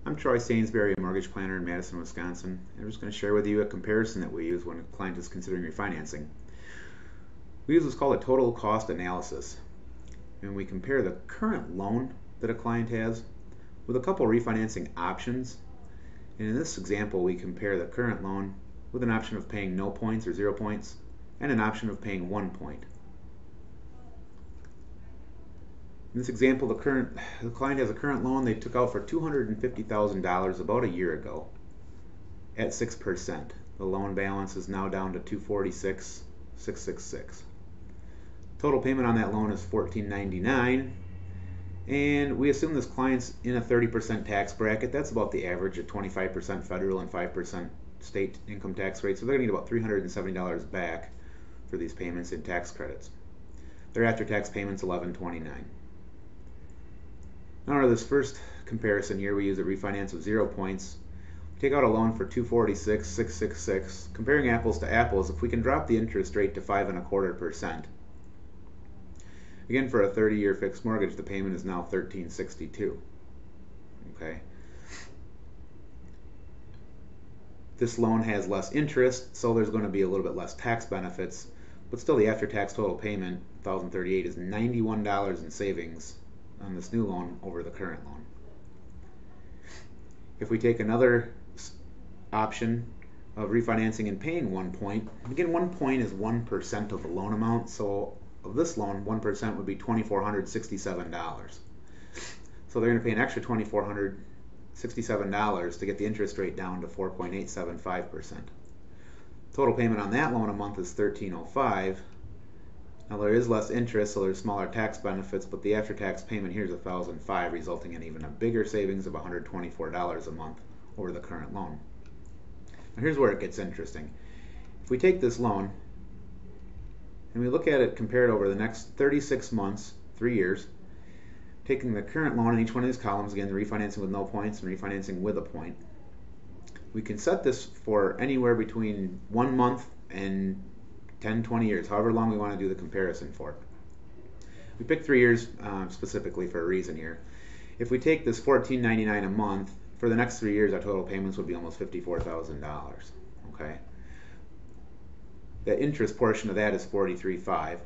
I'm Troy Sainsbury, a mortgage planner in Madison, Wisconsin. I'm just going to share with you a comparison that we use when a client is considering refinancing. We use what's called a total cost analysis, and we compare the current loan that a client has with a couple refinancing options. And in this example, we compare the current loan with an option of paying no points or 0 points and an option of paying 1 point. In this example, the client has a current loan they took out for $250,000 about a year ago at 6%. The loan balance is now down to $246,666. Total payment on that loan is $1,499, and we assume this client's in a 30% tax bracket. That's about the average at 25% federal and 5% state income tax rate, so they're going to get about $370 back for these payments in tax credits. Their after-tax payment's $1,129. Now for this first comparison here, we use a refinance of 0 points. Take out a loan for $246,666. Comparing apples to apples, if we can drop the interest rate to 5.25%. Again, for a 30-year fixed mortgage, the payment is now $1,362. Okay. This loan has less interest, so there's going to be a little bit less tax benefits, but still the after-tax total payment, $1,038, is $91 in savings on this new loan over the current loan. If we take another option of refinancing and paying 1 point, again, 1 point is 1% of the loan amount, so of this loan, 1% would be $2,467. So they're going to pay an extra $2,467 to get the interest rate down to 4.875%. Total payment on that loan a month is $1,305. Now there is less interest, so there's smaller tax benefits, but the after-tax payment here is $1,005, resulting in even a bigger savings of $124 a month over the current loan. Now here's where it gets interesting. If we take this loan and we look at it compared over the next 36 months, 3 years, taking the current loan in each one of these columns, again, the refinancing with no points and refinancing with a point, we can set this for anywhere between 1 month and 10, 20 years, however long we want to do the comparison for. We picked 3 years specifically for a reason here. If we take this $1,499 a month, for the next 3 years our total payments would be almost $54,000. Okay. The interest portion of that is $43,500,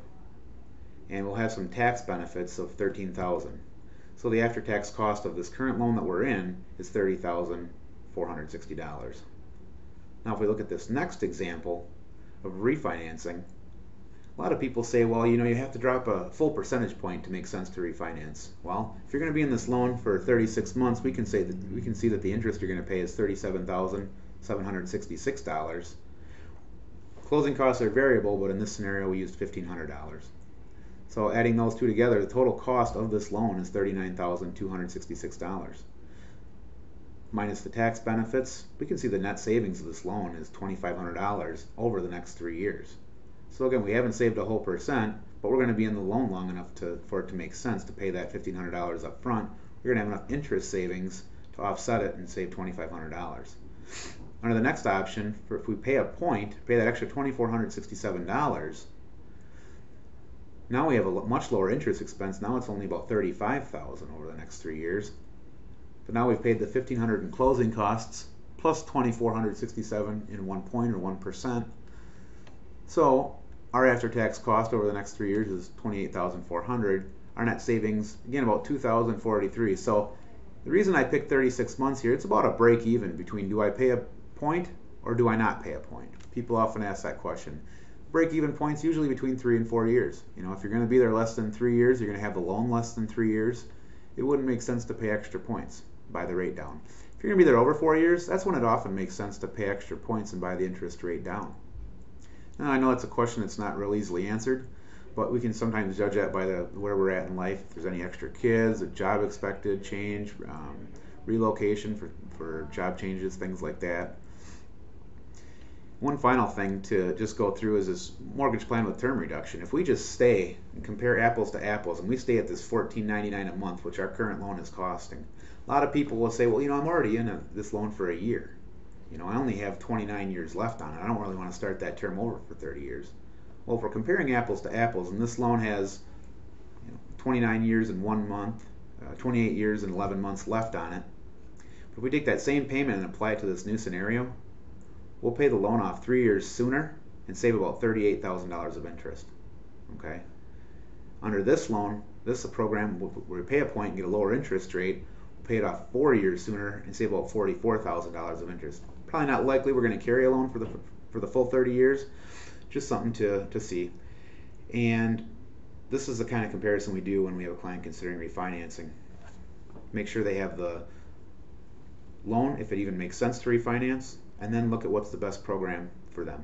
and we'll have some tax benefits of $13,000. So the after-tax cost of this current loan that we're in is $30,460. Now if we look at this next example of refinancing, a lot of people say, well, you know, you have to drop a full percentage point to make sense to refinance. Well, if you're going to be in this loan for 36 months, we can see that the interest you're going to pay is $37,766. Closing costs are variable, but in this scenario we used $1,500. So adding those two together, the total cost of this loan is $39,266. Minus the tax benefits, we can see the net savings of this loan is $2,500 over the next 3 years. So again, we haven't saved a whole percent, but we're going to be in the loan long enough for it to make sense to pay that $1,500 up front. We're going to have enough interest savings to offset it and save $2,500. Under the next option, if we pay a point, pay that extra $2,467, now we have a much lower interest expense. Now it's only about $35,000 over the next 3 years. But now we've paid the $1,500 in closing costs plus $2,467 in 1 point or 1%. So our after-tax cost over the next 3 years is $28,400. Our net savings, again, about $2,043. So the reason I picked 36 months here, it's about a break even between do I pay a point or do I not pay a point? People often ask that question. Break even points usually between 3 and 4 years. You know, if you're going to be there less than 3 years, you're going to have the loan less than 3 years, it wouldn't make sense to pay extra points, buy the rate down. If you're going to be there over 4 years, that's when it often makes sense to pay extra points and buy the interest rate down. Now I know it's a question that's not real easily answered, but we can sometimes judge that by where we're at in life. If there's any extra kids, a job expected change, relocation for job changes, things like that. One final thing to just go through is this mortgage plan with term reduction. If we just stay and compare apples to apples, and we stay at this $1,499 a month, which our current loan is costing, a lot of people will say, well, you know, I'm already in this loan for a year. You know, I only have 29 years left on it. I don't really want to start that term over for 30 years. Well, if we're comparing apples to apples, and this loan has 29 years and 1 month, 28 years and 11 months left on it, If we take that same payment and apply it to this new scenario, we'll pay the loan off 3 years sooner and save about $38,000 of interest. Okay. Under this loan, this is a program where we pay a point and get a lower interest rate. We'll pay it off 4 years sooner and save about $44,000 of interest. Probably not likely we're going to carry a loan for the full 30 years. Just something to see. And this is the kind of comparison we do when we have a client considering refinancing. Make sure they have the loan, if it even makes sense to refinance, and then look at what's the best program for them.